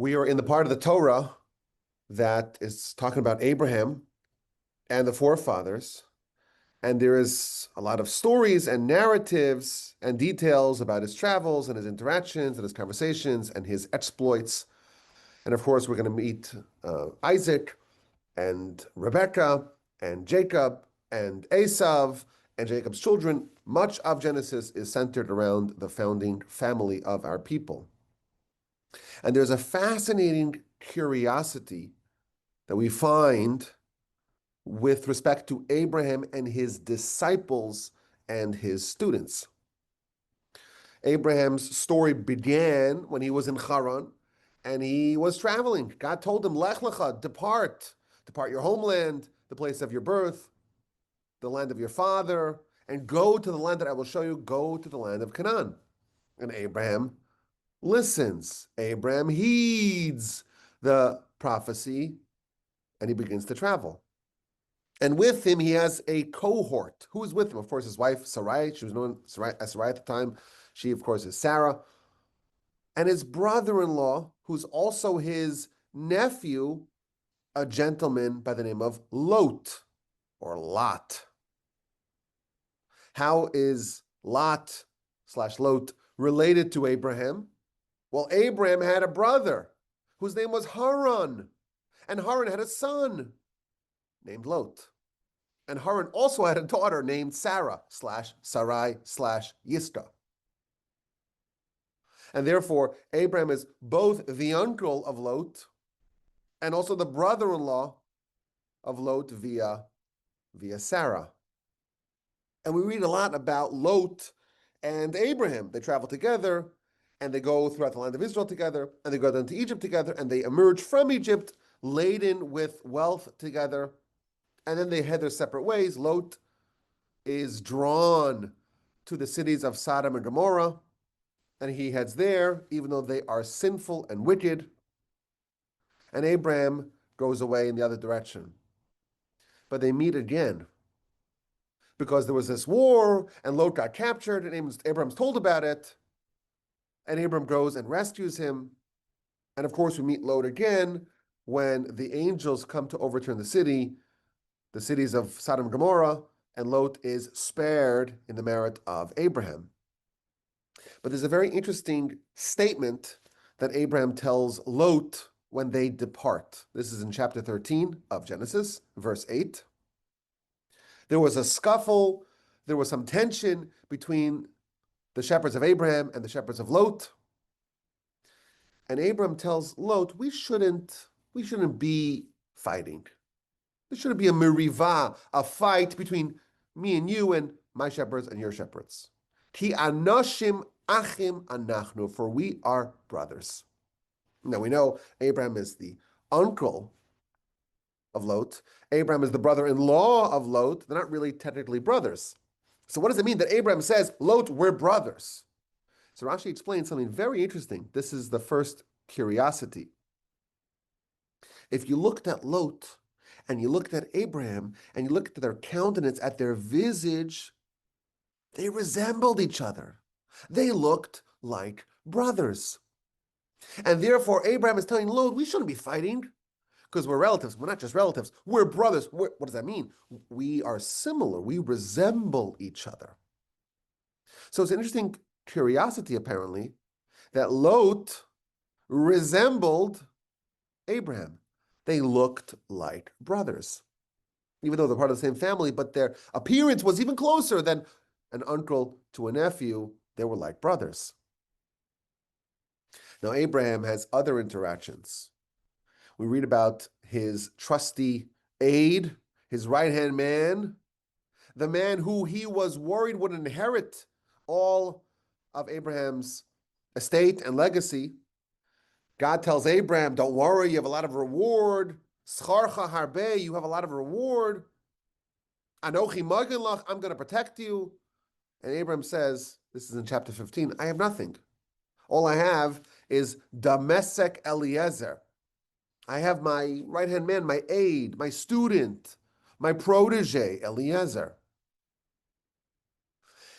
We are in the part of the Torah that is talking about Abraham and the forefathers. And there is a lot of stories and narratives and details about his travels and his interactions and his conversations and his exploits. And of course, we're going to meet Isaac and Rebekah and Jacob and Esav and Jacob's children. Much of Genesis is centered around the founding family of our people. And there's a fascinating curiosity that we find with respect to Abraham and his disciples and his students. Abraham's story began when he was in Haran and he was traveling. God told him, Lech lecha, depart your homeland, the place of your birth, the land of your father, and go to the land that I will show you. Go to the land of Canaan. And Abraham listens. Abraham heeds the prophecy and he begins to travel. And with him, he has a cohort. Who is with him? Of course, his wife, Sarai. She was known as Sarai at the time. She, of course, is Sarah. And his brother-in-law, who's also his nephew, a gentleman by the name of Lot, or Lot. How is Lot/Lot related to Abraham? Well, Abraham had a brother whose name was Haran. And Haran had a son named Lot. And Haran also had a daughter named Sarai/Yiscah. And therefore, Abraham is both the uncle of Lot and also the brother-in-law of Lot via Sarah. And we read a lot about Lot and Abraham. They travel together, and they go throughout the land of Israel together, and they go down to Egypt together, and they emerge from Egypt laden with wealth together. And then they head their separate ways. Lot is drawn to the cities of Sodom and Gomorrah, and he heads there, even though they are sinful and wicked. And Abraham goes away in the other direction. But they meet again because there was this war, and Lot got captured, and Abraham's told about it, and Abraham goes and rescues him. And of course, we meet Lot again when the angels come to overturn the cities of Sodom and Gomorrah, and Lot is spared in the merit of Abraham. But there's a very interesting statement that Abraham tells Lot when they depart. This is in chapter 13 of Genesis, verse 8. There was a scuffle, there was some tension between the shepherds of Abraham and the shepherds of Lot. And Abraham tells Lot, we shouldn't be fighting. There shouldn't be a merivah, a fight between me and you and my shepherds and your shepherds. Ki anoshim achim anachnu, for we are brothers. Now we know Abraham is the uncle of Lot. Abraham is the brother-in-law of Lot. They're not really technically brothers. So what does it mean that Abraham says, Lot, we're brothers? So Rashi explains something very interesting. This is the first curiosity. If you looked at Lot, and you looked at Abraham, and you looked at their countenance, at their visage, they resembled each other. They looked like brothers. And therefore, Abraham is telling Lot, we shouldn't be fighting because we're relatives. We're not just relatives. We're brothers. What does that mean? We are similar. We resemble each other. So it's an interesting curiosity, apparently, that Lot resembled Abraham. They looked like brothers, even though they're part of the same family, but their appearance was even closer than an uncle to a nephew. They were like brothers. Now, Abraham has other interactions. We read about his trusty aide, his right-hand man, the man who he was worried would inherit all of Abraham's estate and legacy. God tells Abraham, don't worry, you have a lot of reward. Scharcha harbe, you have a lot of reward. Anochi magen lach, I'm going to protect you. And Abraham says, this is in chapter 15, I have nothing. All I have is Damesek Eliezer. I have my right-hand man, my aide, my student, my protege, Eliezer.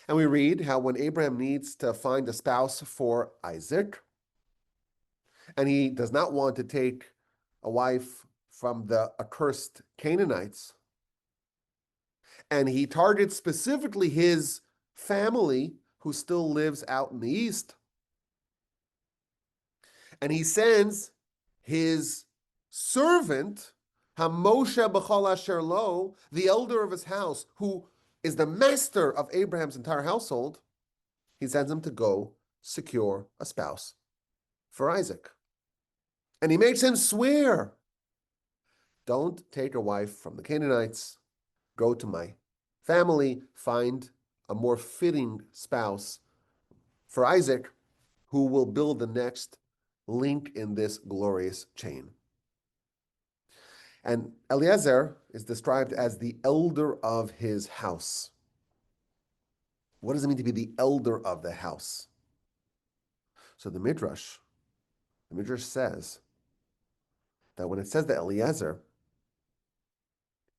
And we read how when Abraham needs to find a spouse for Isaac, And he does not want to take a wife from the accursed Canaanites. And he targets specifically his family who still lives out in the east. And he sends his servant, Hamoshe B'chol Asher Lo, the elder of his house, who is the master of Abraham's entire household. He sends him to go secure a spouse for Isaac. And he makes him swear, don't take a wife from the Canaanites. Go to my family, find a more fitting spouse for Isaac, who will build the next link in this glorious chain. And Eliezer is described as the elder of his house. What does it mean to be the elder of the house? So the Midrash says that when it says that Eliezer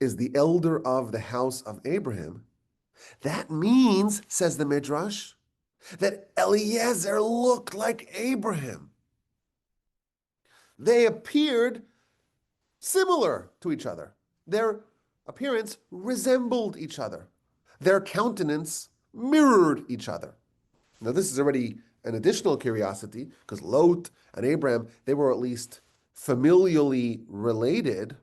is the elder of the house of Abraham, that means, says the Midrash, that Eliezer looked like Abraham. They appeared similar to each other. Their appearance resembled each other. Their countenance mirrored each other. Now, this is already an additional curiosity, because Lot and Abraham, they were at least familially related.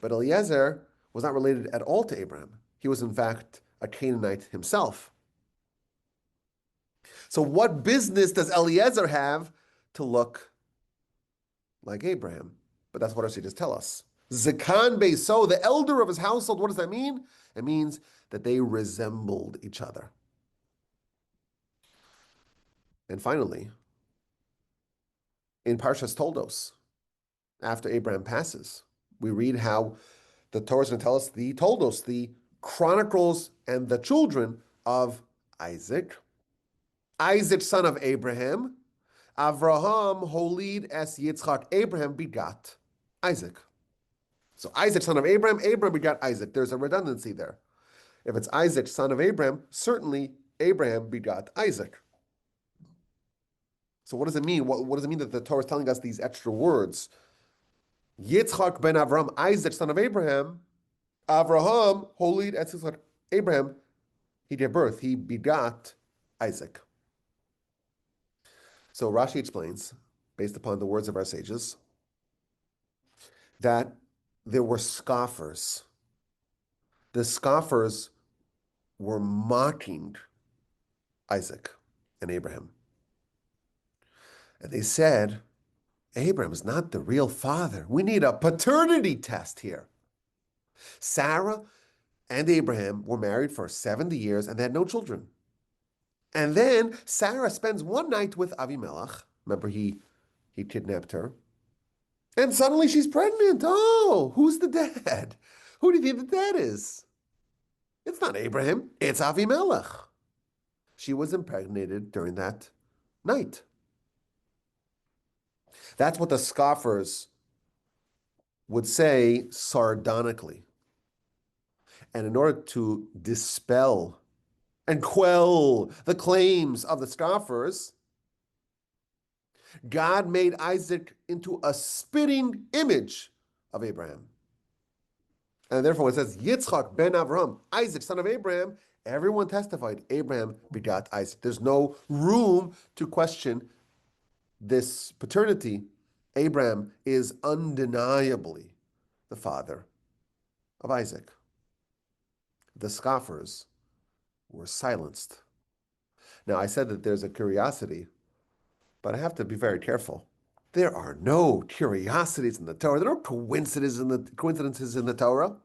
But Eliezer was not related at all to Abraham. He was, in fact, a Canaanite himself. So what business does Eliezer have to look like Abraham? But that's what our sages tell us. Zekan Beiso, the elder of his household, what does that mean? It means that they resembled each other. And finally, in Parshas Toldos, after Abraham passes, we read how the Torah is going to tell us the Toldos, the chronicles and the children of Isaac. Isaac, son of Abraham, Avraham holid es Yitzchak. Abraham begot Isaac. So Isaac, son of Abraham, Abraham begot Isaac. There's a redundancy there. If it's Isaac, son of Abraham, certainly Abraham begot Isaac. So what does it mean? What does it mean that the Torah is telling us these extra words? Yitzchak ben Avram, Isaac, son of Abraham, Avraham holid es Yitzchak. Abraham, he gave birth, he begot Isaac. So Rashi explains, based upon the words of our sages, that there were scoffers. The scoffers were mocking Isaac and Abraham. And they said, Abraham is not the real father. We need a paternity test here. Sarah and Abraham were married for 70 years and they had no children. And then Sarah spends one night with Avimelech. Remember, he kidnapped her. And suddenly she's pregnant. Oh, who's the dad? Who do you think the dad is? It's not Abraham. It's Avimelech. She was impregnated during that night. That's what the scoffers would say sardonically. And in order to dispel and quell the claims of the scoffers, God made Isaac into a spitting image of Abraham. And therefore, when it says Yitzchak ben Avram, Isaac, son of Abraham, everyone testified Abraham begot Isaac. There's no room to question this paternity. Abraham is undeniably the father of Isaac. The scoffers were silenced. Now, I said that there's a curiosity, but I have to be very careful. There are no curiosities in the Torah. There are no coincidences in the Torah.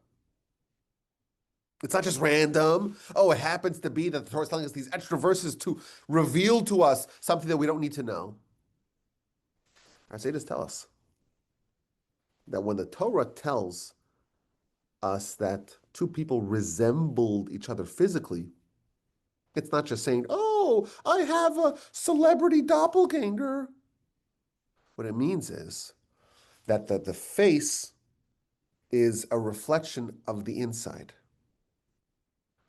It's not just random. Oh, it happens to be that the Torah is telling us these extra verses to reveal to us something that we don't need to know. Our sages tell us that when the Torah tells us that two people resembled each other physically, it's not just saying, oh, I have a celebrity doppelganger. What it means is that the face is a reflection of the inside.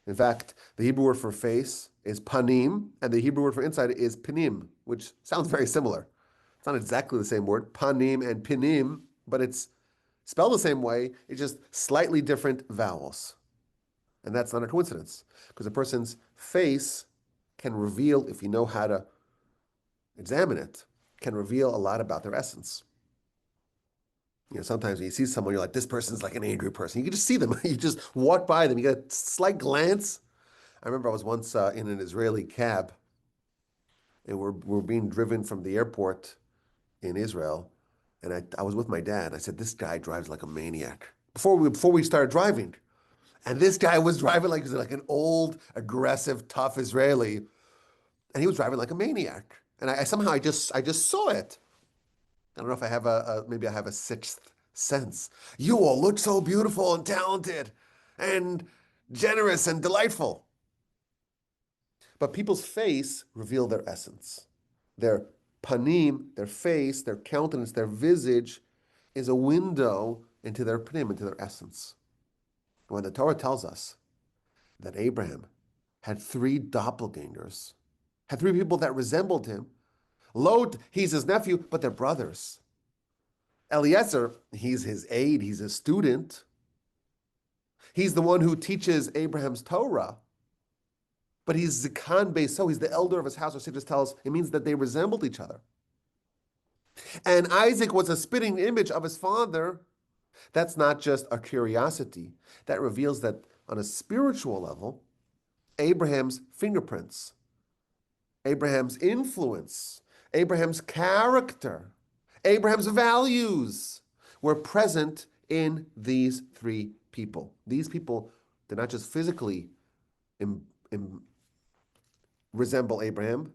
In fact, the Hebrew word for face is panim, and the Hebrew word for inside is panim, which sounds very similar. It's not exactly the same word, panim and pinim, but it's spelled the same way. It's just slightly different vowels. And that's not a coincidence, because a person's face can reveal, if you know how to examine it, can reveal a lot about their essence. Sometimes when you see someone, you're like, this person's like an angry person. You can just see them. You just walk by them. You get a slight glance. I remember I was once in an Israeli cab, and we're being driven from the airport in Israel, and I was with my dad. I said, this guy drives like a maniac. Before we started driving, and this guy was driving like an old, aggressive, tough Israeli, and he was driving like a maniac. And I somehow I just saw it. I don't know if I have maybe I have a sixth sense. You all look so beautiful and talented and generous and delightful. But people's face reveal their essence. Their panim, their face, their countenance, their visage is a window into their panim, into their essence. When the Torah tells us that Abraham had three doppelgangers, had three people that resembled him. Lot, he's his nephew, but they're brothers. Eliezer, he's his aide, he's a student. He's the one who teaches Abraham's Torah. But he's Zikan Beiso, he's the elder of his house. Our sages tell us it means that they resembled each other. And Isaac was a spitting image of his father. That's not just a curiosity. That reveals that on a spiritual level, Abraham's fingerprints, Abraham's influence, Abraham's character, Abraham's values were present in these three people. These people did not just physically resemble Abraham,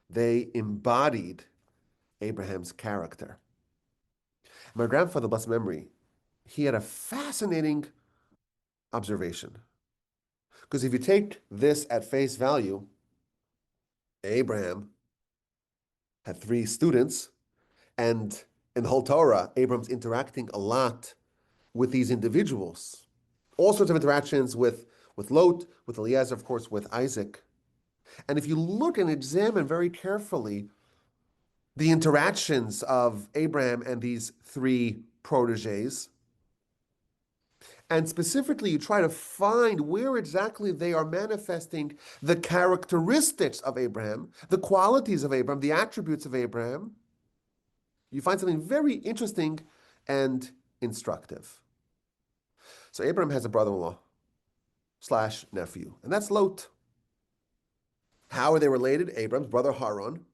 they embodied Abraham's character. My grandfather, blessed memory, he had a fascinating observation. Because if you take this at face value, Abraham had three students, and in the whole Torah, Abraham's interacting a lot with these individuals. All sorts of interactions with Lot, with Eliezer, of course, with Isaac. And if you look and examine very carefully the interactions of Abraham and these three proteges, and specifically you try to find where exactly they are manifesting the characteristics of Abraham, the qualities of Abraham, the attributes of Abraham, you find something very interesting and instructive. So Abraham has a brother-in-law / nephew, and that's Lot. How are they related? Abraham's brother Haran.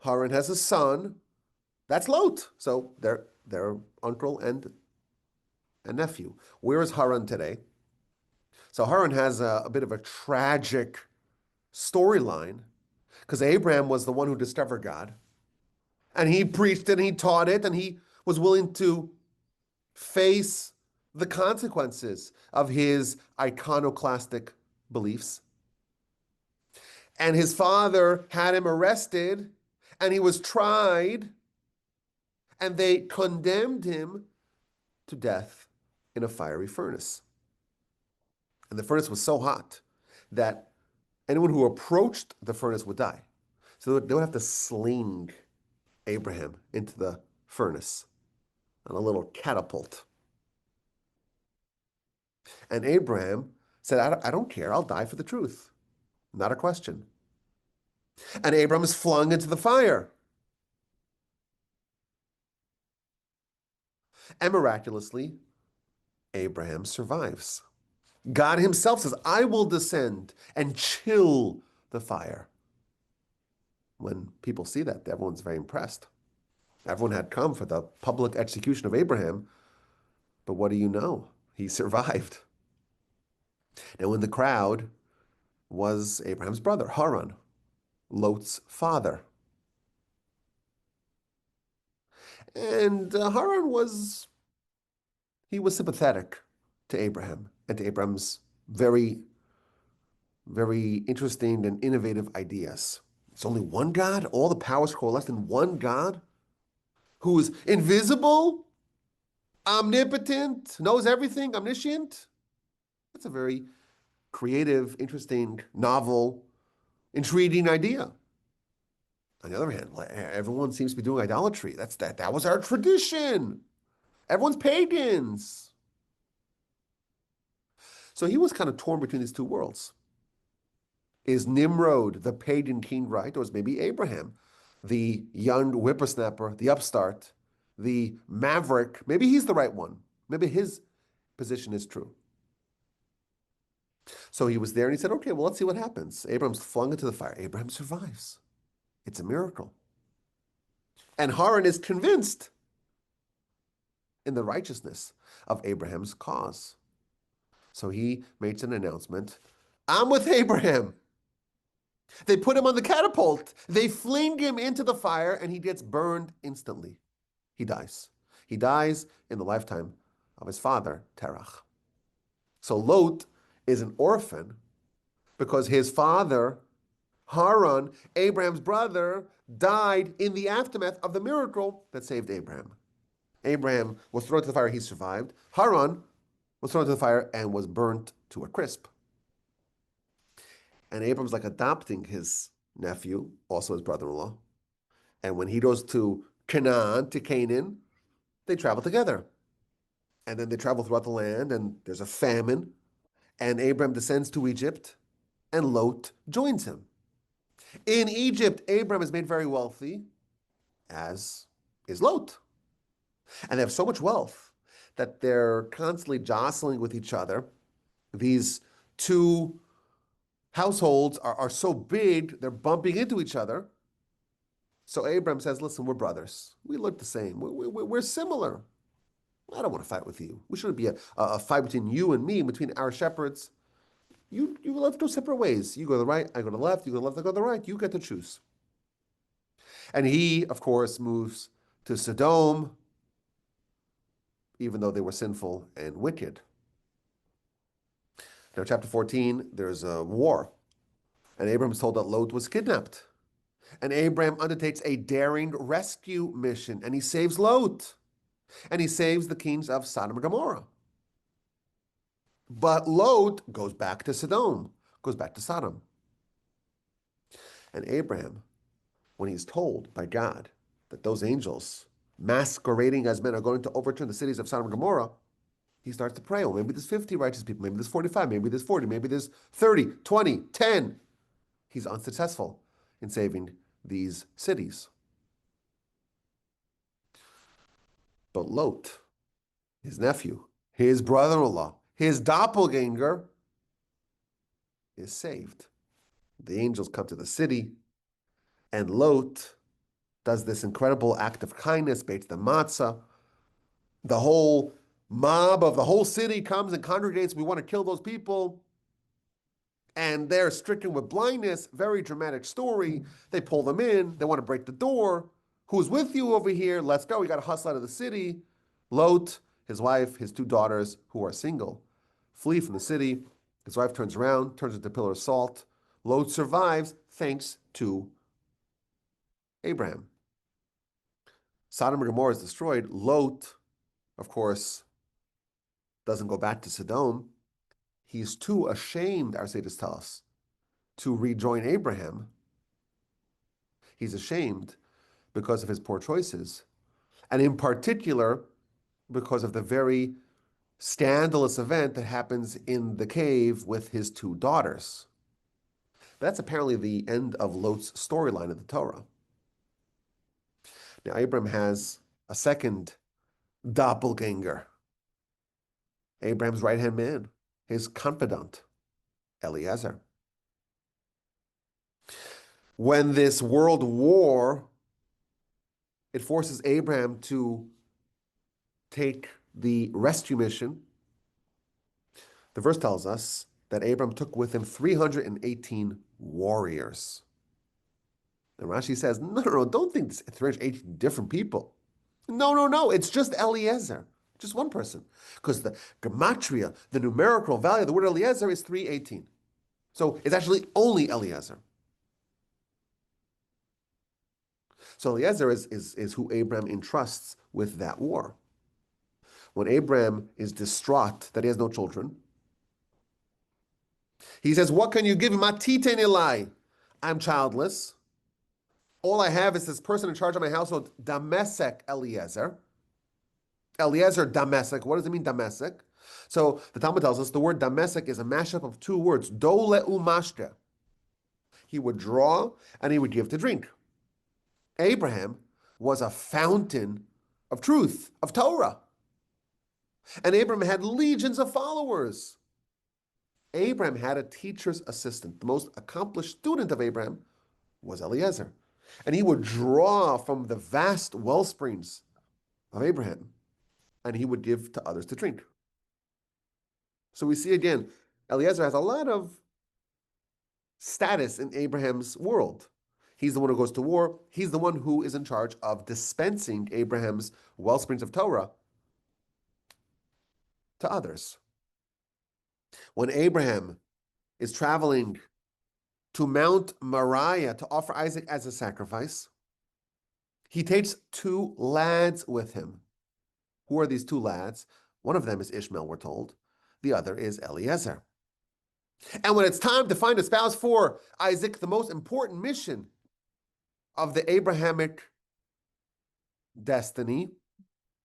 Haran has a son. That's Lot. So they're uncle and nephew. Where is Haran today? So Haran has a bit of a tragic storyline because Abraham was the one who discovered God. And he preached it and he taught it and he was willing to face the consequences of his iconoclastic beliefs. And his father had him arrested and he was tried and they condemned him to death in a fiery furnace. And the furnace was so hot that anyone who approached the furnace would die. So they would have to sling Abraham into the furnace on a little catapult. And Abraham said, I don't care, I'll die for the truth. Not a question. And Abraham is flung into the fire. And miraculously, Abraham survives. God himself says, I will descend and chill the fire. When people see that, everyone's very impressed. Everyone had come for the public execution of Abraham, but what do you know? He survived. Now in the crowd was Abraham's brother, Haran, Lot's father. And Haran was sympathetic to Abraham and to Abraham's very, very interesting and innovative ideas. It's only one God? All the powers coalesced in one God? Who is invisible, omnipotent, knows everything, omniscient? That's a very creative, interesting, novel, intriguing idea. On the other hand, everyone seems to be doing idolatry. That was our tradition. Everyone's pagans. So he was kind of torn between these two worlds. Is Nimrod the pagan king right? Or is maybe Abraham, the young whippersnapper, the upstart, the maverick? Maybe he's the right one. Maybe his position is true. So he was there and he said, okay, well, let's see what happens. Abraham's flung into the fire. Abraham survives. It's a miracle. And Haran is convinced in the righteousness of Abraham's cause. So he makes an announcement. I'm with Abraham. They put him on the catapult. They fling him into the fire and he gets burned instantly. He dies. He dies in the lifetime of his father, Terach. So Lot is an orphan because his father, Haran, Abraham's brother, died in the aftermath of the miracle that saved Abraham. Abraham was thrown into the fire, he survived. Haran was thrown into the fire and was burnt to a crisp. And Abram's like adopting his nephew, also his brother-in-law. And when he goes to Canaan, they travel together. And then they travel throughout the land, and there's a famine. And Abram descends to Egypt, and Lot joins him. In Egypt, Abram is made very wealthy, as is Lot. And they have so much wealth that they're constantly jostling with each other. These two households are so big, they're bumping into each other. So Abram says, listen, we're brothers. We look the same. We're similar. I don't want to fight with you. We shouldn't be a fight between you and me, between our shepherds. You let's go separate ways. You go to the right, I go to the left. You go to the left, I go to the right. You get to choose. And he, of course, moves to Sodom, even though they were sinful and wicked. Now, chapter 14, there's a war. And Abram is told that Lot was kidnapped. And Abram undertakes a daring rescue mission, and he saves Lot. And he saves the kings of Sodom and Gomorrah. But Lot goes back to Sodom, goes back to Sodom. And Abraham, when he's told by God that those angels masquerading as men are going to overturn the cities of Sodom and Gomorrah, he starts to pray, oh, maybe there's 50 righteous people, maybe there's 45, maybe there's 40, maybe there's 30, 20, 10. He's unsuccessful in saving these cities. But Lot, his nephew, his brother-in-law, his doppelganger, is saved. The angels come to the city, and Lot does this incredible act of kindness, bakes the matzah. The whole mob of the whole city comes and congregates. We want to kill those people. And they're stricken with blindness. Very dramatic story. They pull them in. They want to break the door. Who's with you over here? Let's go. We got to hustle out of the city. Lot, his wife, his two daughters, who are single, flee from the city. His wife turns around, turns into a pillar of salt. Lot survives thanks to Abraham. Sodom and Gomorrah is destroyed. Lot, of course, doesn't go back to Sodom. He's too ashamed, our sages tell us, to rejoin Abraham. He's ashamed because of his poor choices, and in particular, because of the very scandalous event that happens in the cave with his two daughters. That's apparently the end of Lot's storyline in the Torah. Now, Abraham has a second doppelganger, Abraham's right-hand man, his confidant, Eliezer. When this world war, it forces Abraham to take the rescue mission. The verse tells us that Abraham took with him 318 warriors. And Rashi says, no, don't think it's 318 different people. No, it's just Eliezer, just one person. Because the gematria, the numerical value of the word Eliezer is 318. So it's actually only Eliezer. So Eliezer is who Abraham entrusts with that war. When Abraham is distraught that he has no children, he says, what can you give him? I'm childless. All I have is this person in charge of my household, Damesek Eliezer. Eliezer Damesek. What does it mean, Damesek? So the Talmud tells us the word Damesek is a mashup of two words, dole umashke. He would draw and he would give to drink. Abraham was a fountain of truth, of Torah. And Abraham had legions of followers. Abraham had a teacher's assistant. The most accomplished student of Abraham was Eliezer. And he would draw from the vast well springs of Abraham, and he would give to others to drink. So we see again, Eliezer has a lot of status in Abraham's world. He's the one who goes to war. He's the one who is in charge of dispensing Abraham's well springs of Torah to others. When Abraham is traveling to Mount Moriah to offer Isaac as a sacrifice, he takes two lads with him. Who are these two lads? One of them is Ishmael, we're told. The other is Eliezer. And when it's time to find a spouse for Isaac, the most important mission of the Abrahamic destiny,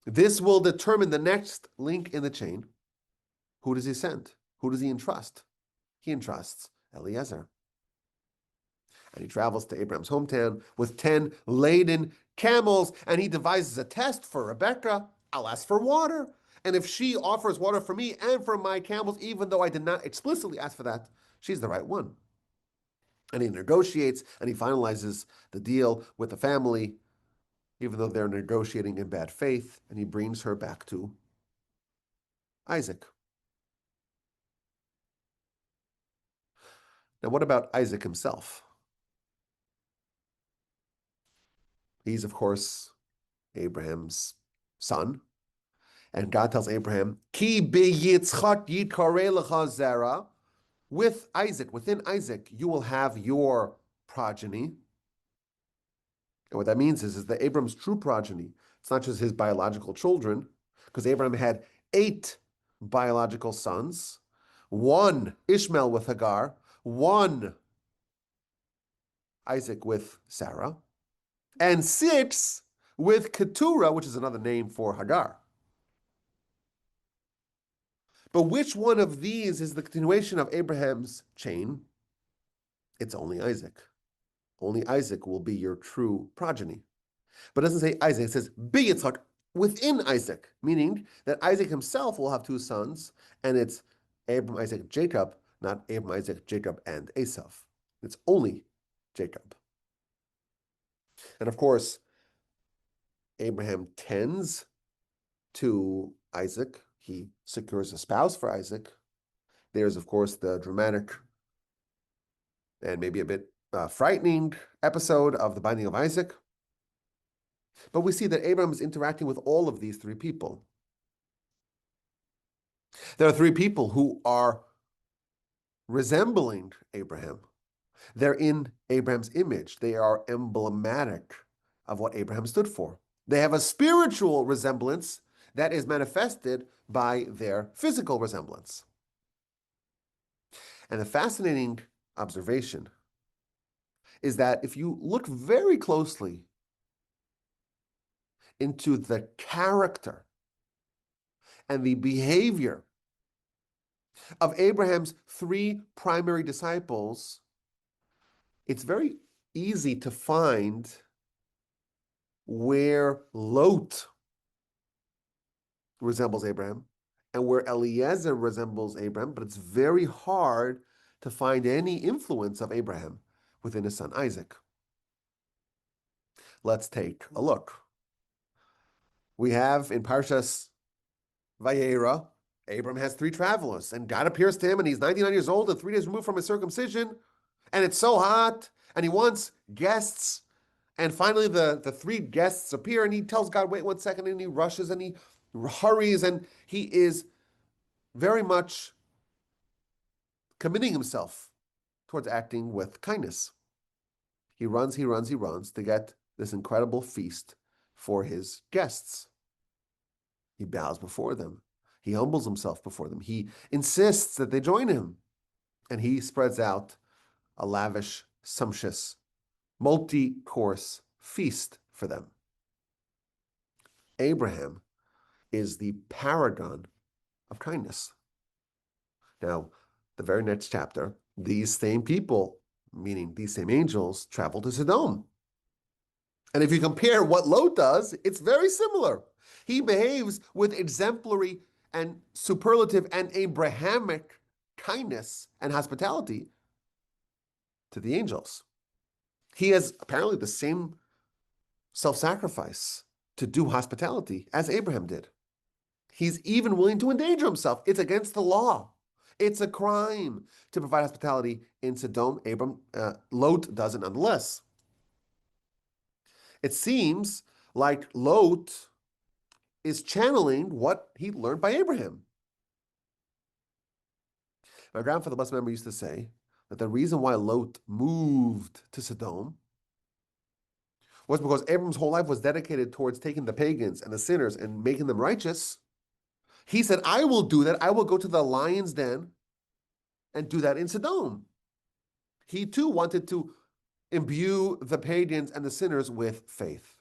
this will determine the next link in the chain. Who does he send? Who does he entrust? He entrusts Eliezer. And he travels to Abraham's hometown with 10 laden camels, and he devises a test for Rebekah. I'll ask for water. And if she offers water for me and for my camels, even though I did not explicitly ask for that, she's the right one. And he negotiates and he finalizes the deal with the family, even though they're negotiating in bad faith, and he brings her back to Isaac. Now, what about Isaac himself? He's, of course, Abraham's son. And God tells Abraham, Ki beyitzchak yitkare lecha zera. With Isaac, within Isaac, you will have your progeny. And what that means is that Abraham's true progeny, it's not just his biological children, because Abraham had 8 biological sons, 1 Ishmael with Hagar, 1 Isaac with Sarah, and 6 with Keturah, which is another name for Hagar. But which one of these is the continuation of Abraham's chain? It's only Isaac. Only Isaac will be your true progeny. But it doesn't say Isaac, it says Yitzchak within Isaac, meaning that Isaac himself will have 2 sons, and it's Abram, Isaac, Jacob, not Abram, Isaac, Jacob, and Esav. It's only Jacob. And of course, Abraham tends to Isaac. He secures a spouse for Isaac. There's, of course, the dramatic and maybe a bit frightening episode of the binding of Isaac. But we see that Abraham is interacting with all of these 3 people. There are 3 people who are resembling Abraham. They're in Abraham's image. They are emblematic of what Abraham stood for. They have a spiritual resemblance that is manifested by their physical resemblance. And the fascinating observation is that if you look very closely into the character and the behavior of Abraham's 3 primary disciples, it's very easy to find where Lot resembles Abraham and where Eliezer resembles Abraham, but it's very hard to find any influence of Abraham within his son Isaac. Let's take a look. We have in Parshas Vayera, Abraham has 3 travelers, and God appears to him, and he's 99 years old and 3 days removed from his circumcision, and it's so hot, and he wants guests, and finally the 3 guests appear, and he tells God, wait 1 second, and he rushes, and he hurries, and he is very much committing himself towards acting with kindness. He runs to get this incredible feast for his guests. He bows before them. He humbles himself before them. He insists that they join him. And he spreads out a lavish, sumptuous multi-course feast for them. Abraham is the paragon of kindness. Now, the very next chapter, these same people, meaning these same angels, travel to Sodom. And if you compare what Lot does, it's very similar. He behaves with exemplary and superlative and Abrahamic kindness and hospitality to the angels. He has apparently the same self-sacrifice to do hospitality as Abraham did. He's even willing to endanger himself. It's against the law. It's a crime to provide hospitality in Sodom. Lot does it nonetheless. It seems like Lot is channeling what he learned by Abraham. My grandfather, blessed memory, used to say that the reason why Lot moved to Sodom was because Abram's whole life was dedicated towards taking the pagans and the sinners and making them righteous. He said, I will do that. I will go to the lion's den and do that in Sodom. He too wanted to imbue the pagans and the sinners with faith.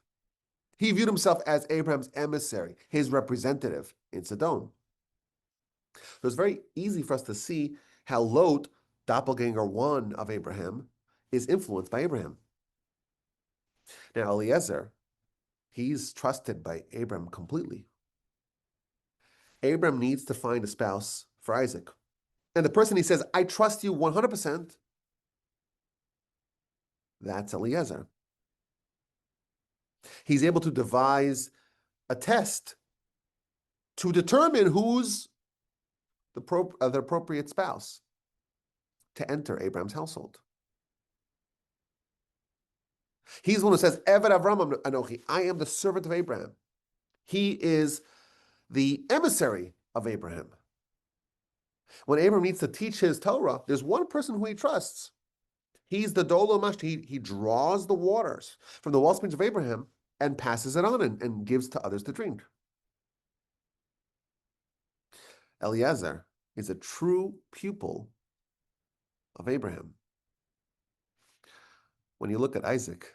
He viewed himself as Abraham's emissary, his representative in Sodom. So it's very easy for us to see how Lot, doppelganger one of Abraham, is influenced by Abraham. Now, Eliezer, he's trusted by Abraham completely. Abraham needs to find a spouse for Isaac. And the person he says, I trust you 100%, that's Eliezer. He's able to devise a test to determine who's the appropriate spouse to enter Abraham's household. He's the one who says, Eved Avram Anochi, I am the servant of Abraham. He is the emissary of Abraham. When Abraham needs to teach his Torah, there's one person who he trusts. He's the Dolo Mashti. He draws the waters from the wellsprings of Abraham and passes it on and gives to others to drink. Eliezer is a true pupil of Abraham. When you look at Isaac,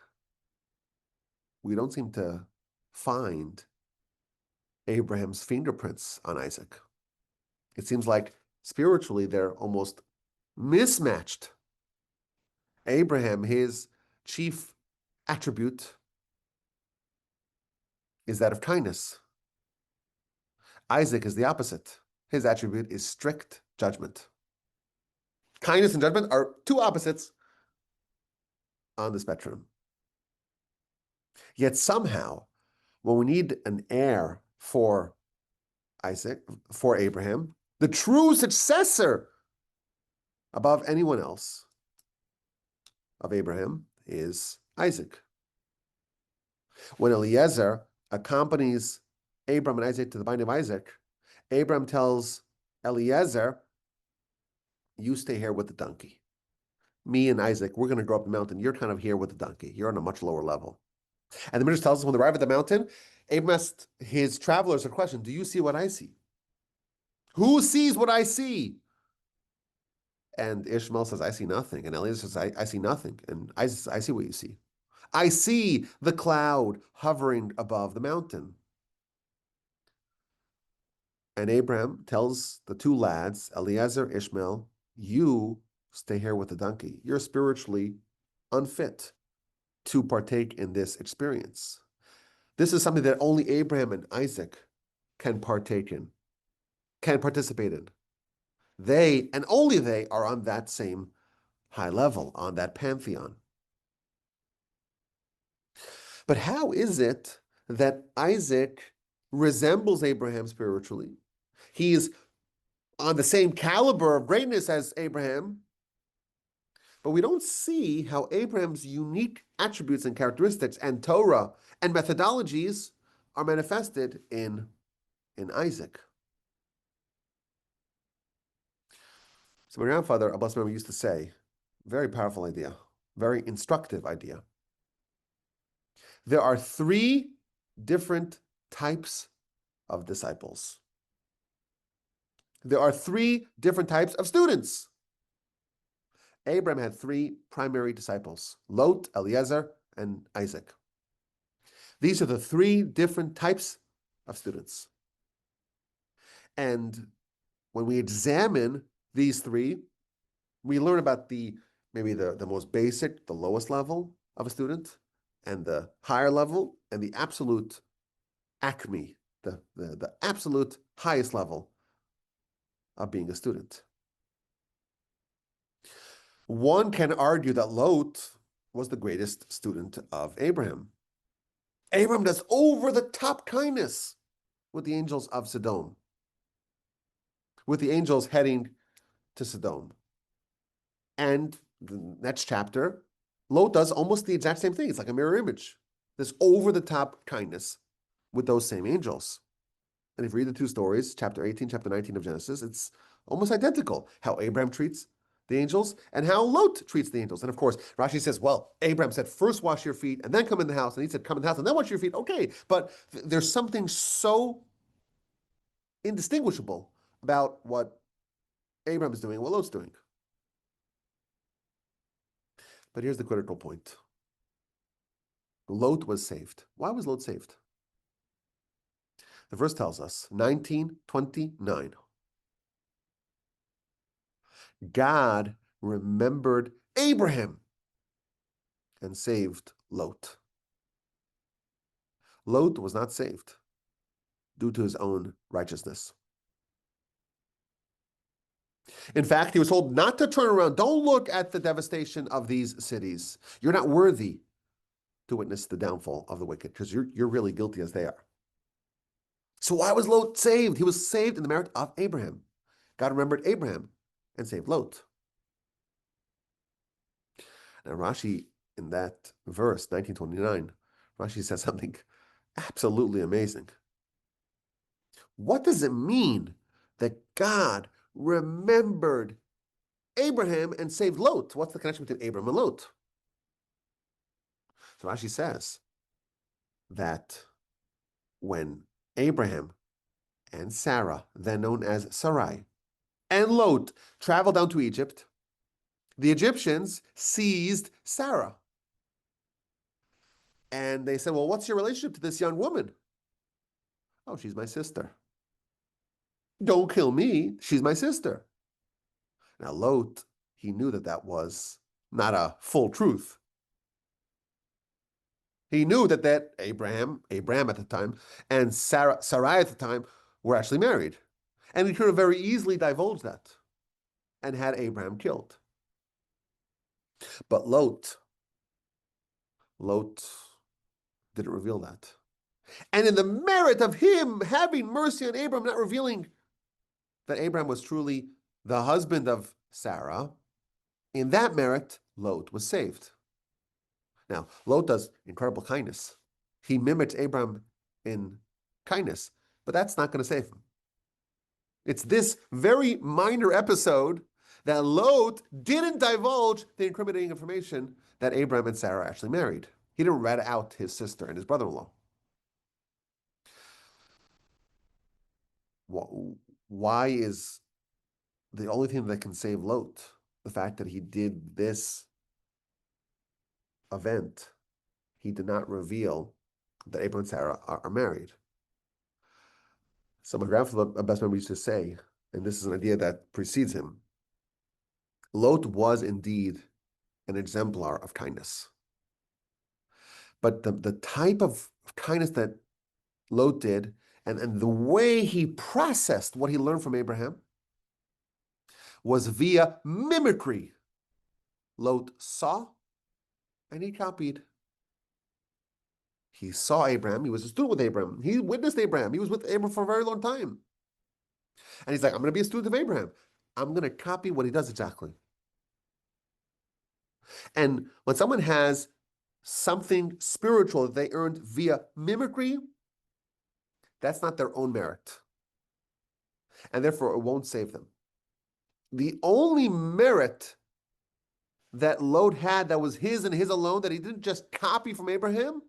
we don't seem to find Abraham's fingerprints on Isaac. It seems like spiritually they're almost mismatched. Abraham, his chief attribute is that of kindness. Isaac is the opposite. His attribute is strict judgment. Kindness and judgment are two opposites on the spectrum. Yet somehow, when we need an heir for Isaac, for Abraham, the true successor above anyone else of Abraham is Isaac. When Eliezer accompanies Abraham and Isaac to the binding of Isaac, Abraham tells Eliezer, you stay here with the donkey. Me and Isaac, we're going to go up the mountain. You're kind of here with the donkey. You're on a much lower level. And the Midrash tells us when they arrive at the mountain, Abraham asked his travelers a question, do you see what I see? Who sees what I see? And Ishmael says, I see nothing. And Eliezer says, I see nothing. And Isaac says, I see what you see. I see the cloud hovering above the mountain. And Abraham tells the two lads, Eliezer, Ishmael, you stay here with the donkey. You're spiritually unfit to partake in this experience. This is something that only Abraham and Isaac can partake in, can participate in. They, and only they, are on that same high level, on that pantheon. But how is it that Isaac resembles Abraham spiritually? He is on the same caliber of greatness as Abraham, but we don't see how Abraham's unique attributes and characteristics and Torah and methodologies are manifested in Isaac. So my grandfather, Abbas Member, used to say, very powerful idea, very instructive idea. There are three different types of disciples. There are three different types of students. Abraham had three primary disciples, Lot, Eliezer, and Isaac. These are the three different types of students. And when we examine these three, we learn about maybe the most basic, the lowest level of a student, and the higher level, and the absolute acme, the absolute highest level of being a student. One can argue that Lot was the greatest student of Abraham. Abraham does over-the-top kindness with the angels of Sodom, with the angels heading to Sodom. And the next chapter, Lot does almost the exact same thing. It's like a mirror image. This over-the-top kindness with those same angels. And if you read the two stories, chapter 18, chapter 19 of Genesis, it's almost identical. How Abraham treats the angels and how Lot treats the angels. And of course, Rashi says, well, Abraham said, first wash your feet and then come in the house. And he said, come in the house and then wash your feet. Okay, but there's something so indistinguishable about what Abraham is doing and what Lot's doing. But here's the critical point. Lot was saved. Why was Lot saved? The verse tells us, 19:29. God remembered Abraham and saved Lot. Lot was not saved due to his own righteousness. In fact, he was told not to turn around. Don't look at the devastation of these cities. You're not worthy to witness the downfall of the wicked because you're really guilty as they are. So why was Lot saved? He was saved in the merit of Abraham. God remembered Abraham and saved Lot. Now Rashi, in that verse, 19:29, Rashi says something absolutely amazing. What does it mean that God remembered Abraham and saved Lot? What's the connection between Abraham and Lot? So Rashi says that when Abraham and Sarah, then known as Sarai, and Lot traveled down to Egypt, the Egyptians seized Sarah. And they said, well, what's your relationship to this young woman? Oh, she's my sister. Don't kill me. She's my sister. Now, Lot, he knew that that was not a full truth. He knew that Abraham at the time, and Sarai at the time were actually married. And he could have very easily divulged that and had Abraham killed. But Lot didn't reveal that. And in the merit of him having mercy on Abraham, not revealing that Abraham was truly the husband of Sarah, in that merit, Lot was saved. Now, Lot does incredible kindness. He mimics Abraham in kindness, but that's not going to save him. It's this very minor episode that Lot didn't divulge the incriminating information that Abraham and Sarah actually married. He didn't rat out his sister and his brother-in-law. Why is the only thing that can save Lot the fact that he did this event? He did not reveal that Abraham and Sarah are married. So my grandfather, a best member, used to say, and this is an idea that precedes him, Lot was indeed an exemplar of kindness. But the type of kindness that Lot did and the way he processed what he learned from Abraham was via mimicry. Lot saw and he copied. He saw Abraham. He was a student with Abraham. He witnessed Abraham. He was with Abraham for a very long time. And he's like, I'm going to be a student of Abraham. I'm going to copy what he does exactly. And when someone has something spiritual that they earned via mimicry, that's not their own merit. And therefore, it won't save them. The only merit that Lot had that was his and his alone, that he didn't just copy from Abraham,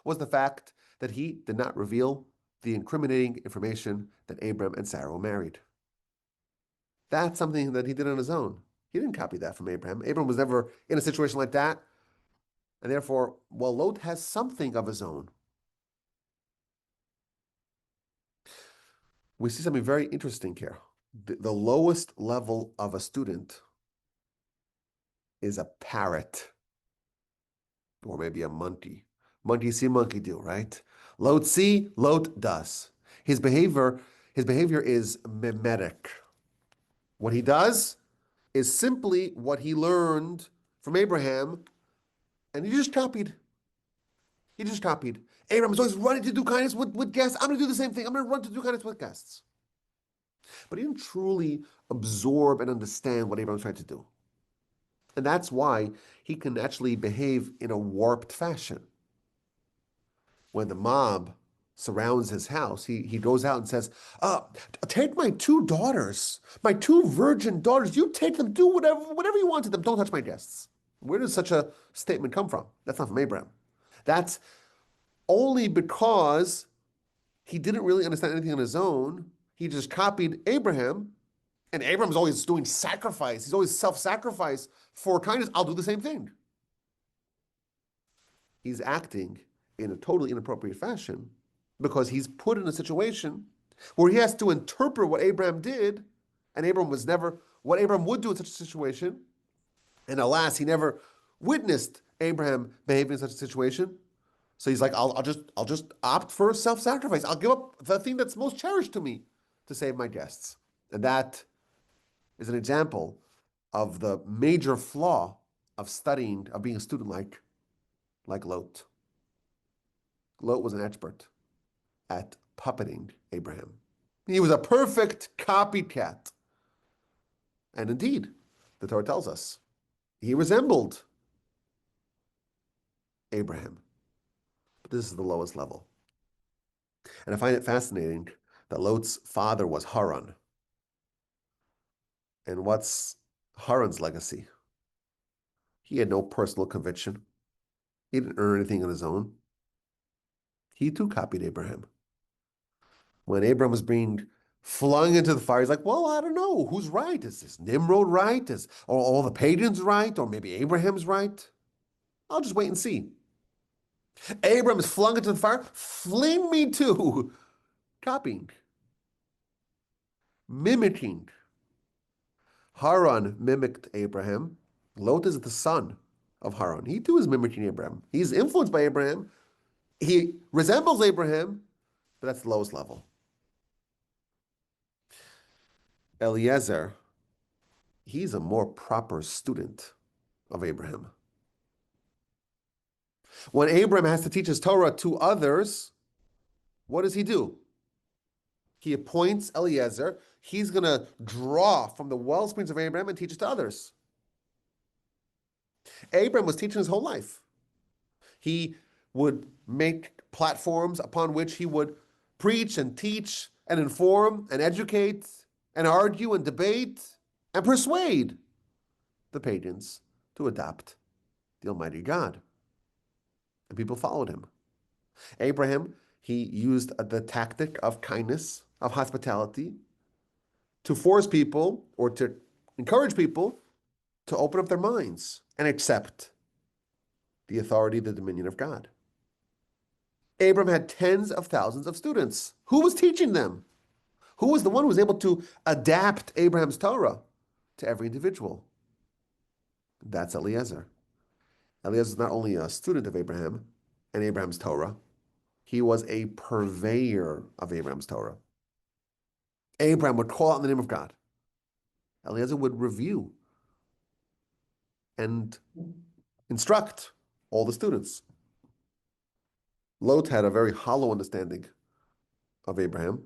was the fact that he did not reveal the incriminating information that Abraham and Sarah were married. That's something that he did on his own. He didn't copy that from Abraham. Abraham was never in a situation like that. And therefore, well, Lot has something of his own. We see something very interesting here. The lowest level of a student is a parrot, or maybe a monkey. Monkey see, monkey do, right? Lot see, Lot does. His behavior is mimetic. What he does is simply what he learned from Abraham, and he just copied. He just copied. Abraham is always running to do kindness with guests. I'm going to do the same thing. I'm going to run to do kindness with guests. But he didn't truly absorb and understand what Abraham was trying to do. And that's why he can actually behave in a warped fashion. When the mob surrounds his house, he goes out and says, take my two daughters, my two virgin daughters. You take them, do whatever you want to them. Don't touch my guests. Where does such a statement come from? That's not from Abraham. That's only because he didn't really understand anything on his own. He just copied Abraham, and Abraham's always doing sacrifice. He's always self-sacrifice for kindness. I'll do the same thing. He's acting in a totally inappropriate fashion because he's put in a situation where he has to interpret what Abraham did, and Abraham was never what Abraham would do in such a situation. And alas, he never witnessed Abraham behaving in such a situation. So he's like, I'll just opt for self-sacrifice. I'll give up the thing that's most cherished to me to save my guests. And that is an example of the major flaw of studying, of being a student like Lot. Lot was an expert at puppeting Abraham. He was a perfect copycat. And indeed, the Torah tells us, he resembled Abraham. But this is the lowest level. And I find it fascinating that Lot's father was Haran. And what's Haran's legacy? He had no personal conviction. He didn't earn anything on his own. He too copied Abraham. When Abraham was being flung into the fire, he's like, well, I don't know. Who's right? Is this Nimrod right? Are all the pagans right? Or maybe Abraham's right? I'll just wait and see. Abraham is flung into the fire. Fling me too. Copying. Mimicking. Haran mimicked Abraham. Lot is the son of Haran. He too is mimicking Abraham. He's influenced by Abraham. He resembles Abraham, but that's the lowest level. Eliezer, he's a more proper student of Abraham. When Abraham has to teach his Torah to others, what does he do? He appoints Eliezer. He's going to draw from the well springs of Abraham and teach it to others. Abraham was teaching his whole life. He would make platforms upon which he would preach and teach and inform and educate and argue and debate and persuade the pagans to adopt the Almighty God. And people followed him. Abraham, he used the tactic of kindness, of hospitality, to force people or to encourage people to open up their minds and accept the authority, the dominion of God. Abraham had tens of thousands of students. Who was teaching them? Who was the one who was able to adapt Abraham's Torah to every individual? That's Eliezer. Eliezer is not only a student of Abraham and Abraham's Torah, he was a purveyor of Abraham's Torah. Abraham would call out in the name of God. Eliezer would review and instruct all the students. Lot had a very hollow understanding of Abraham.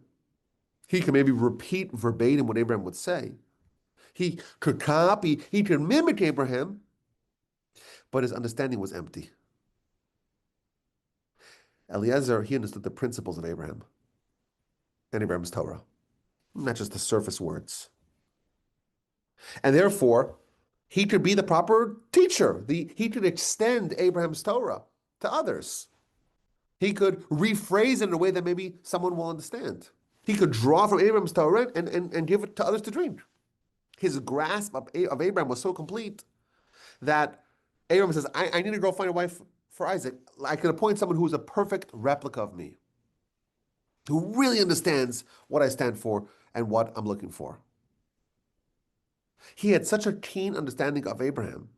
He could maybe repeat verbatim what Abraham would say. He could copy, he could mimic Abraham, but his understanding was empty. Eliezer, he understood the principles of Abraham and Abraham's Torah, not just the surface words. And therefore, he could be the proper teacher. He could extend Abraham's Torah to others. He could rephrase it in a way that maybe someone will understand. He could draw from Abraham's Torah and give it to others to drink. His grasp of Abraham was so complete that Abraham says, I need to go find a wife for Isaac. I can appoint someone who is a perfect replica of me, who really understands what I stand for and what I'm looking for. He had such a keen understanding of Abraham.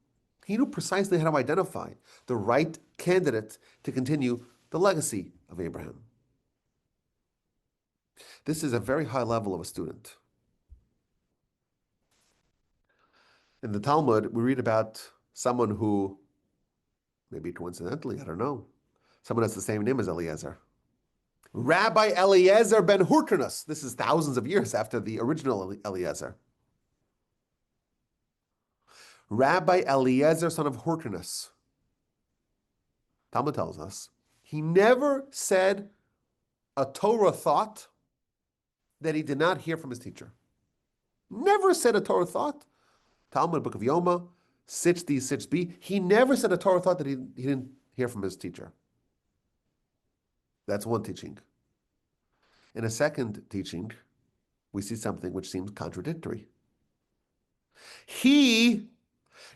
He knew precisely how to identify the right candidate to continue the legacy of Abraham. This is a very high level of a student. In the Talmud, we read about someone who, maybe coincidentally, I don't know, someone has the same name as Eliezer. Rabbi Eliezer ben Hyrcanus. This is thousands of years after the original Eliezer. Rabbi Eliezer, son of Hyrcanus. Talmud tells us he never said a Torah thought that he did not hear from his teacher. Never said a Torah thought. Talmud, Book of Yoma, 60, 6b. He never said a Torah thought that he didn't hear from his teacher. That's one teaching. In a second teaching, we see something which seems contradictory. He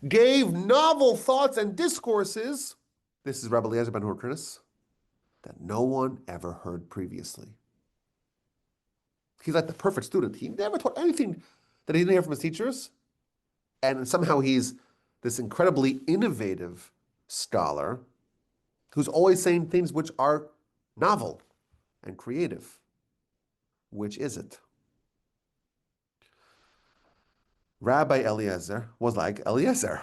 gave novel thoughts and discourses, this is Rabbi Eliezer ben Hyrcanus, that no one ever heard previously. He's like the perfect student. He never taught anything that he didn't hear from his teachers. And somehow he's this incredibly innovative scholar who's always saying things which are novel and creative. Which is it? Rabbi Eliezer was like Eliezer.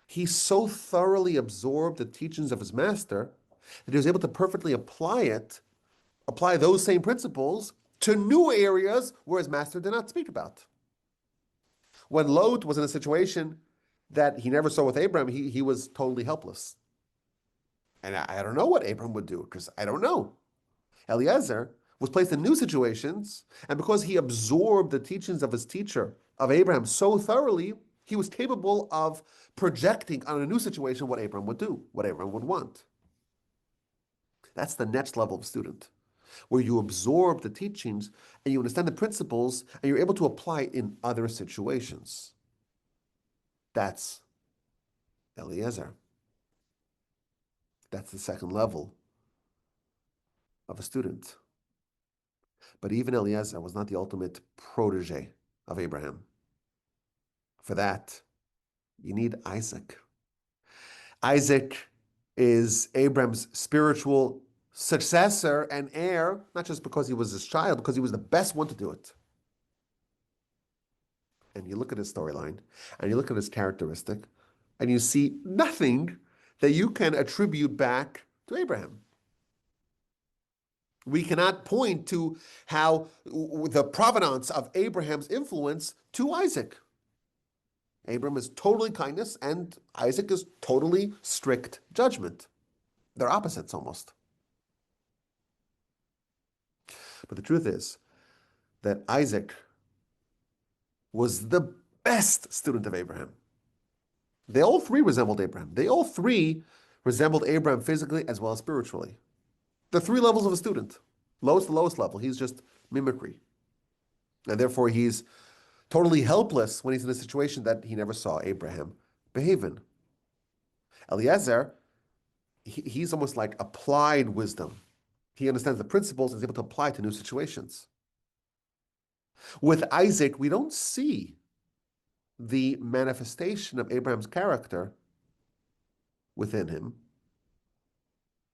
He so thoroughly absorbed the teachings of his master that he was able to perfectly apply those same principles to new areas where his master did not speak about. When Lot was in a situation that he never saw with Abraham, he was totally helpless. And I don't know what Abraham would do, because I don't know. Eliezer was placed in new situations, and because he absorbed the teachings of his teacher, of Abraham, so thoroughly, he was capable of projecting on a new situation what Abraham would do, what Abraham would want. That's the next level of student, where you absorb the teachings and you understand the principles and you're able to apply it in other situations. That's Eliezer. That's the second level of a student. But even Eliezer was not the ultimate protege of Abraham. For that, you need Isaac. Isaac is Abraham's spiritual successor and heir, not just because he was his child, because he was the best one to do it. And you look at his storyline, and you look at his characteristic, and you see nothing that you can attribute back to Abraham. We cannot point to how the provenance of Abraham's influence to Isaac. Abraham is totally kindness, and Isaac is totally strict judgment. They're opposites almost. But the truth is that Isaac was the best student of Abraham. They all three resembled Abraham. They all three resembled Abraham physically as well as spiritually. The three levels of a student. Lowest, the lowest level. He's just mimicry. And therefore, he's totally helpless when he's in a situation that he never saw Abraham behave in. Eliezer, he's almost like applied wisdom. He understands the principles and is able to apply to new situations. With Isaac, we don't see the manifestation of Abraham's character within him.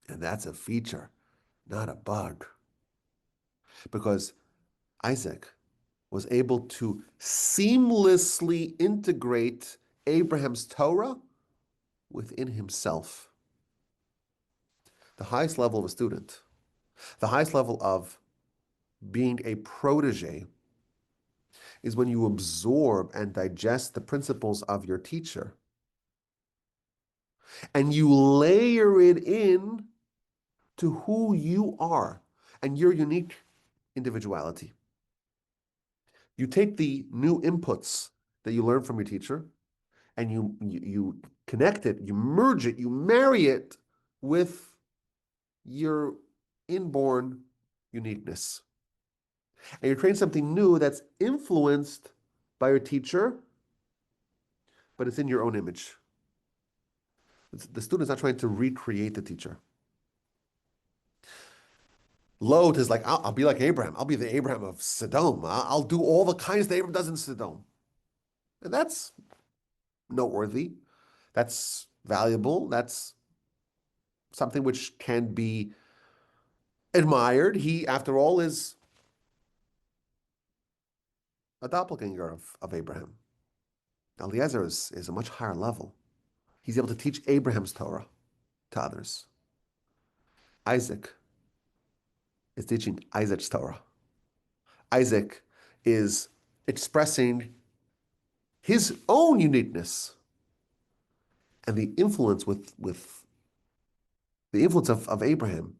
And that's a feature, not a bug. Because Isaac was able to seamlessly integrate Abraham's Torah within himself. The highest level of a student, the highest level of being a protege, is when you absorb and digest the principles of your teacher and you layer it in to who you are and your unique individuality. You take the new inputs that you learn from your teacher and you connect it, you merge it, you marry it with your inborn uniqueness. And you train something new that's influenced by your teacher, but it's in your own image. The student's not trying to recreate the teacher. Lot is like, I'll be like Abraham. I'll be the Abraham of Sodom. I'll do all the kindness that Abraham does in Sodom. And that's noteworthy. That's valuable. That's something which can be admired. He, after all, is a doppelganger of Abraham. Eliezer is a much higher level. He's able to teach Abraham's Torah to others. Isaac is teaching Isaac's Torah. Isaac is expressing his own uniqueness, and the influence the influence of Abraham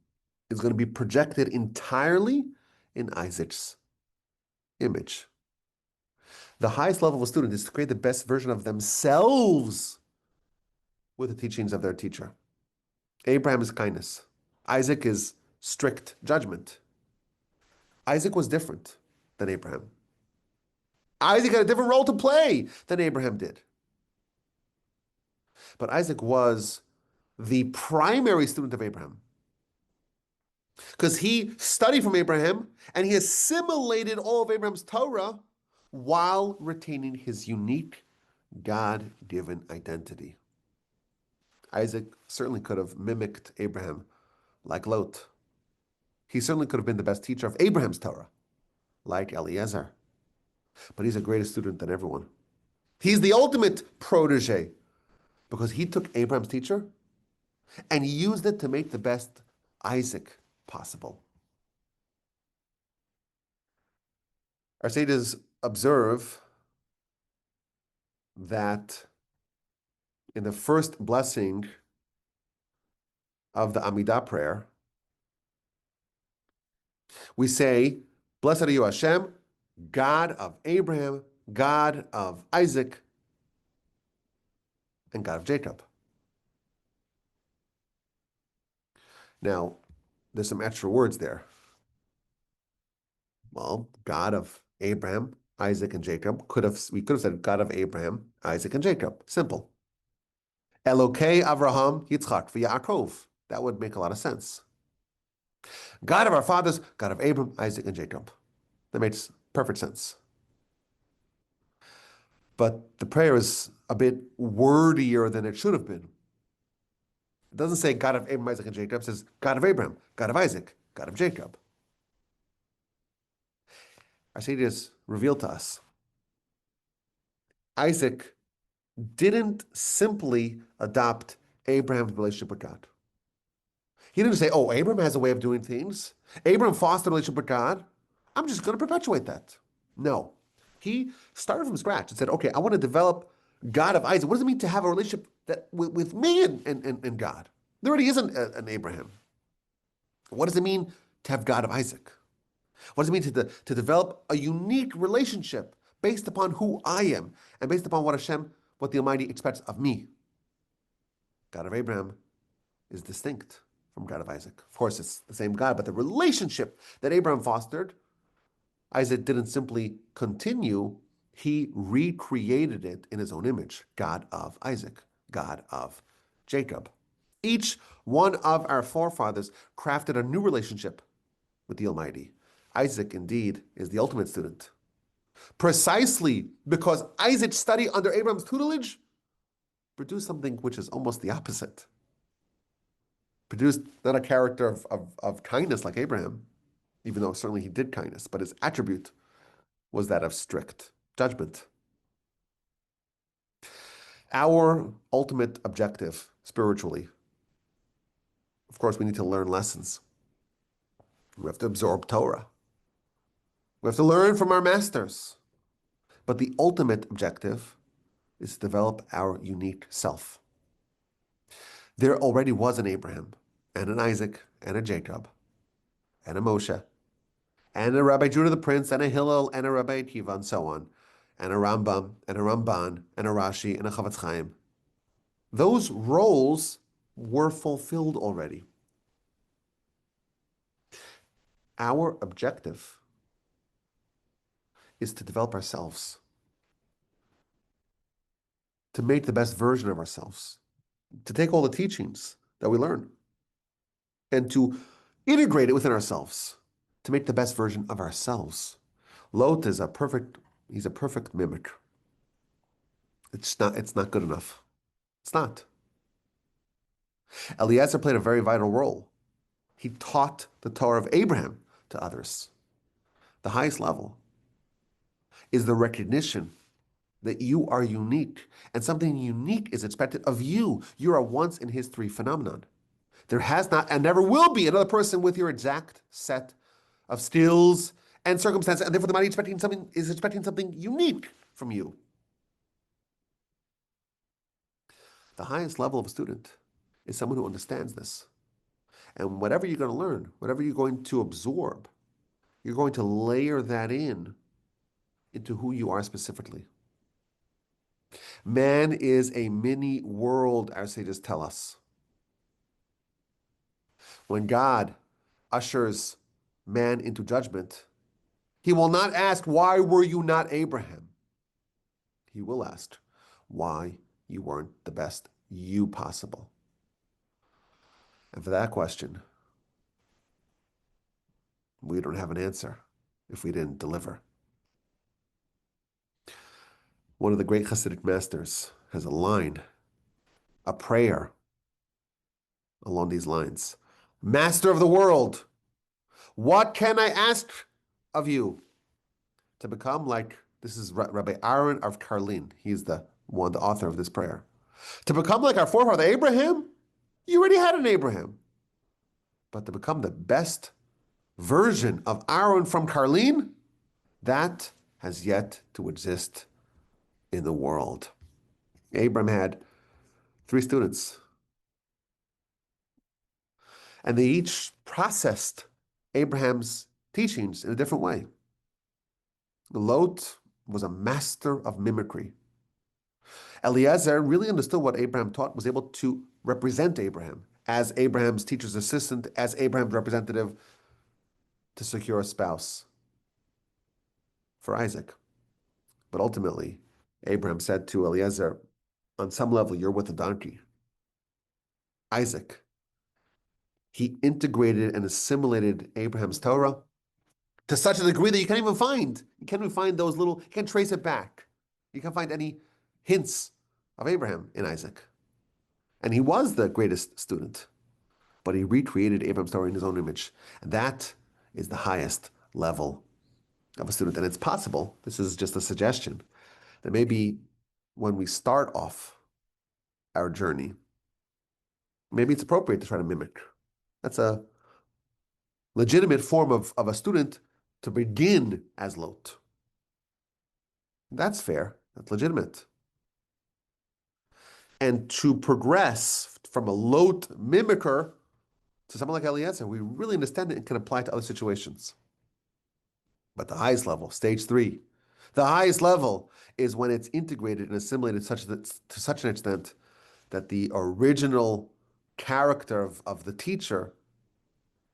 is going to be projected entirely in Isaac's image. The highest level of a student is to create the best version of themselves with the teachings of their teacher. Abraham is kindness. Isaac is strict judgment. Isaac was different than Abraham. Isaac had a different role to play than Abraham did. But Isaac was the primary student of Abraham because he studied from Abraham and he assimilated all of Abraham's Torah while retaining his unique God-given identity. Isaac certainly could have mimicked Abraham like Lot. He certainly could have been the best teacher of Abraham's Torah, like Eliezer. But he's a greater student than everyone. He's the ultimate protege because he took Abraham's teacher and he used it to make the best Isaac possible. Our sages observe that in the first blessing of the Amidah prayer, we say, "Blessed are you, Hashem, God of Abraham, God of Isaac, and God of Jacob." Now, there's some extra words there. Well, God of Abraham, Isaac, and Jacob we could have said God of Abraham, Isaac, and Jacob. Simple. Elokei Avraham, Yitzchak, v'Yaakov. That would make a lot of sense. God of our fathers, God of Abraham, Isaac, and Jacob. That makes perfect sense. But the prayer is a bit wordier than it should have been. It doesn't say God of Abraham, Isaac, and Jacob. It says God of Abraham, God of Isaac, God of Jacob. Our sages reveal to us Isaac didn't simply adopt Abraham's relationship with God. He didn't say, oh, Abraham has a way of doing things. Abraham fostered a relationship with God. I'm just going to perpetuate that. No. He started from scratch and said, okay, I want to develop God of Isaac. What does it mean to have a relationship with me and God? There already isn't an Abraham. What does it mean to have God of Isaac? What does it mean to develop a unique relationship based upon who I am and based upon what Hashem, what the Almighty expects of me? God of Abraham is distinct from God of Isaac. Of course, it's the same God, but the relationship that Abraham fostered, Isaac didn't simply continue, he recreated it in his own image. God of Isaac, God of Jacob. Each one of our forefathers crafted a new relationship with the Almighty. Isaac, indeed, is the ultimate student. Precisely because Isaac's study under Abraham's tutelage produced something which is almost the opposite. Produced not a character of kindness like Abraham, even though certainly he did kindness, but his attribute was that of strict judgment. Our ultimate objective spiritually, of course, we need to learn lessons. We have to absorb Torah. We have to learn from our masters. But the ultimate objective is to develop our unique self. There already was an Abraham, and an Isaac, and a Jacob, and a Moshe, and a Rabbi Judah the Prince, and a Hillel, and a Rabbi Akiva, and so on, and a Rambam, and a Ramban, and a Rashi, and a Chavetz Chaim. Those roles were fulfilled already. Our objective is to develop ourselves, to make the best version of ourselves, to take all the teachings that we learn and to integrate it within ourselves, to make the best version of ourselves. Lot is he's a perfect mimic. It's not good enough. It's not. Eliezer played a very vital role. He taught the Torah of Abraham to others. The highest level is the recognition that you are unique, and something unique is expected of you. You're a once in history phenomenon. There has not and never will be another person with your exact set of skills and circumstances, and therefore the mind is expecting something unique from you. The highest level of a student is someone who understands this. And whatever you're going to learn, whatever you're going to absorb, you're going to layer that into who you are specifically. Man is a mini world, our sages tell us. When God ushers man into judgment, he will not ask, why were you not Abraham? He will ask, why you weren't the best you possible. And for that question, we don't have an answer if we didn't deliver. One of the great Hasidic masters has a line, a prayer along these lines. Master of the world, what can I ask of you? To become like, this is Rabbi Aaron of Karlin. He's the author of this prayer. To become like our forefather Abraham, you already had an Abraham. But to become the best version of Aaron from Karlin, that has yet to exist in the world. Abraham had 3 students. And they each processed Abraham's teachings in a different way. Lot was a master of mimicry. Eliezer really understood what Abraham taught, was able to represent Abraham as Abraham's teacher's assistant, as Abraham's representative to secure a spouse for Isaac. But ultimately, Abraham said to Eliezer, on some level, you're with a donkey. Isaac, he integrated and assimilated Abraham's Torah to such a degree that you can't even find those little, you can't trace it back. You can't find any hints of Abraham in Isaac. And he was the greatest student, but he recreated Abraham's Torah in his own image. And that is the highest level of a student. And it's possible, this is just a suggestion, that maybe when we start off our journey, maybe it's appropriate to try to mimic. That's a legitimate form of a student to begin as Lot. That's fair. That's legitimate. And to progress from a Lot mimicker to someone like Eliezer, we really understand it and can apply it to other situations. But the highest level, stage 3, the highest level is when it's integrated and assimilated to such an extent that the original character of the teacher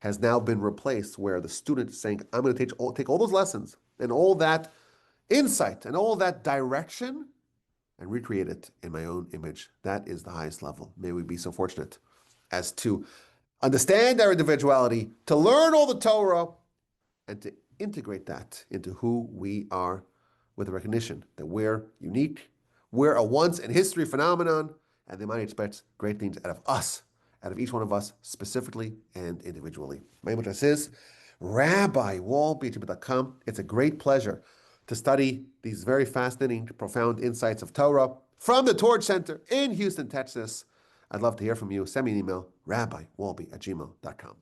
has now been replaced, where the student is saying, I'm going to take all those lessons and all that insight and all that direction and recreate it in my own image. That is the highest level. May we be so fortunate as to understand our individuality, to learn all the Torah, and to integrate that into who we are, with the recognition that we're unique, we're a once-in-history phenomenon, and the Almighty expects great things out of us, out of each one of us, specifically and individually. My email address is rabbiwolbe@gmail.com. It's a great pleasure to study these very fascinating, profound insights of Torah from the Torch Center in Houston, Texas. I'd love to hear from you. Send me an email, rabbiwolbe@gmail.com.